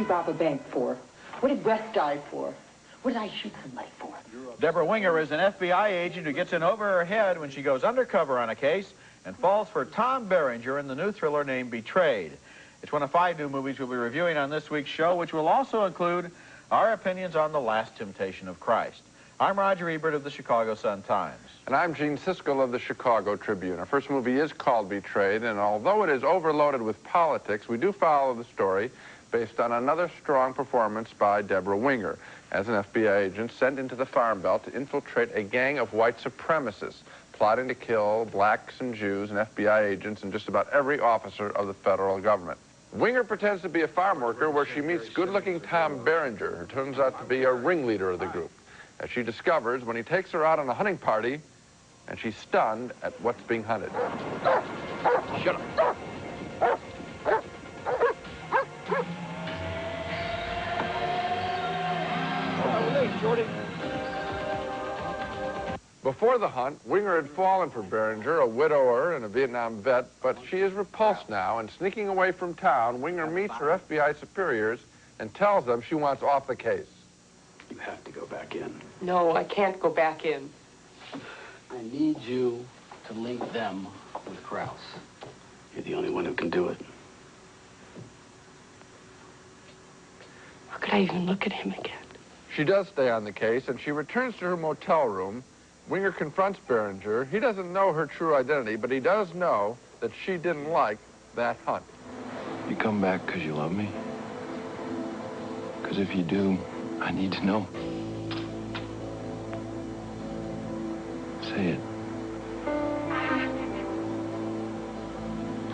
rob a bank for? What did West die for? What did I shoot somebody for? Deborah Winger is an FBI agent who gets in over her head when she goes undercover on a case and falls for Tom Berenger in the new thriller named Betrayed. It's one of 5 new movies we'll be reviewing on this week's show, which will also include our opinions on The Last Temptation of Christ. I'm Roger Ebert of the Chicago Sun-Times. And I'm Gene Siskel of the Chicago Tribune. Our first movie is called Betrayed, and although it is overloaded with politics, we do follow the story based on another strong performance by Deborah Winger as an FBI agent sent into the Farm Belt to infiltrate a gang of white supremacists plotting to kill blacks and Jews and FBI agents and just about every officer of the federal government. Winger pretends to be a farm worker where she meets good-looking Tom Berenger, who turns out to be a ringleader of the group, as she discovers when he takes her out on a hunting party, and she's stunned at what's being hunted. Shut up. Before the hunt, Winger had fallen for Berenger, a widower and a Vietnam vet, but she is repulsed now, and sneaking away from town, Winger meets her FBI superiors and tells them she wants off the case. You have to go back in. No, I can't go back in. I need you to link them with Krause. You're the only one who can do it. How could I even look at him again? She does stay on the case, and she returns to her motel room. Winger confronts Berenger. He doesn't know her true identity, but he does know that she didn't like that hunt. You come back because you love me? Because if you do, I need to know. Say it.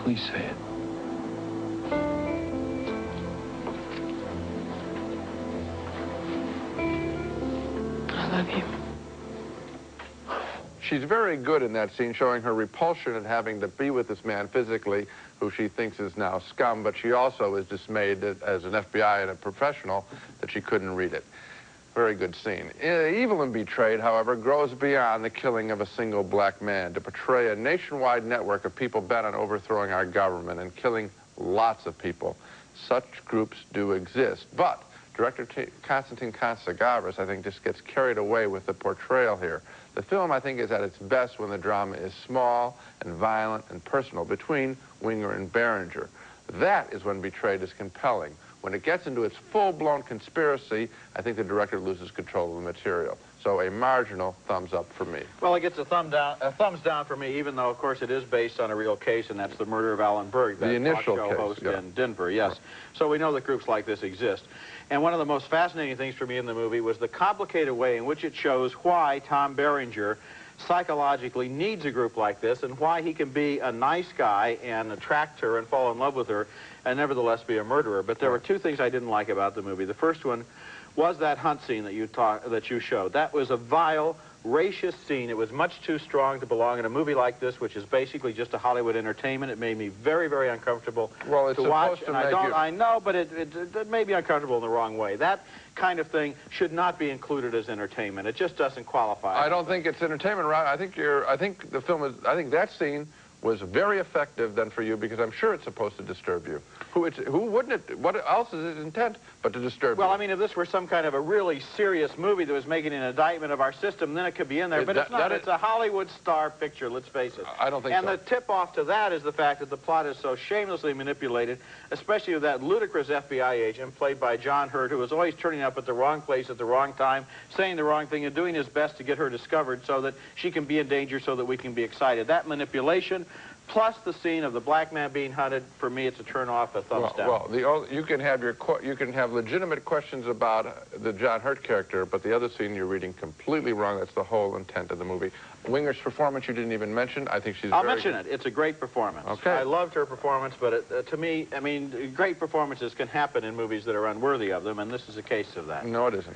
Please say it. I love you. She's very good in that scene, showing her repulsion at having to be with this man physically, who she thinks is now scum, but she also is dismayed that, as an FBI and a professional, that she couldn't read it. Very good scene. Evil in Betrayed, however, grows beyond the killing of a single black man to portray a nationwide network of people bent on overthrowing our government and killing lots of people. Such groups do exist, but Director Konstantin Kontsagavras, I think, just gets carried away with the portrayal here. The film, I think, is at its best when the drama is small and violent and personal between Winger and Berenger. That is when Betrayed is compelling. When it gets into its full-blown conspiracy, I think the director loses control of the material. So a marginal thumbs up for me. Well, it gets a thumbs down for me, even though, of course, it is based on a real case, and that's the murder of Alan Berg, that the initial talk show case, host yeah. in Denver, yes. So we know that groups like this exist. And one of the most fascinating things for me in the movie was the complicated way in which it shows why Tom Berenger psychologically needs a group like this and why he can be a nice guy and attract her and fall in love with her and nevertheless be a murderer. But there were 2 things I didn't like about the movie. The first one was that hunt scene that you showed. That was a vile, racist scene. It was much too strong to belong in a movie like this, which is basically just a Hollywood entertainment. It made me very, very uncomfortable well, it's to watch. To and I know, but it made me uncomfortable in the wrong way. That kind of thing should not be included as entertainment. It just doesn't qualify. I don't think it's entertainment, Ron. I think the film is. I think that scene was very effective then for you, because I'm sure it's supposed to disturb you. Who wouldn't it? What else is its intent but to disturb you? Well, I mean, if this were some kind of a really serious movie that was making an indictment of our system, then it could be in there. But it's not. It's a Hollywood star picture, let's face it. I don't think so. And the tip-off to that is the fact that the plot is so shamelessly manipulated, especially with that ludicrous FBI agent played by John Hurt, who was always turning up at the wrong place at the wrong time, saying the wrong thing, and doing his best to get her discovered so that she can be in danger so that we can be excited. That manipulation, plus the scene of the black man being hunted, for me, it's a turn-off, a thumbs down. Well, you can have legitimate questions about the John Hurt character, but the other scene you're reading completely wrong. That's the whole intent of the movie. Winger's performance you didn't even mention. I think she's I'll mention it. It's a great performance. Okay. I loved her performance, but to me, I mean, great performances can happen in movies that are unworthy of them, and this is a case of that. No, it isn't.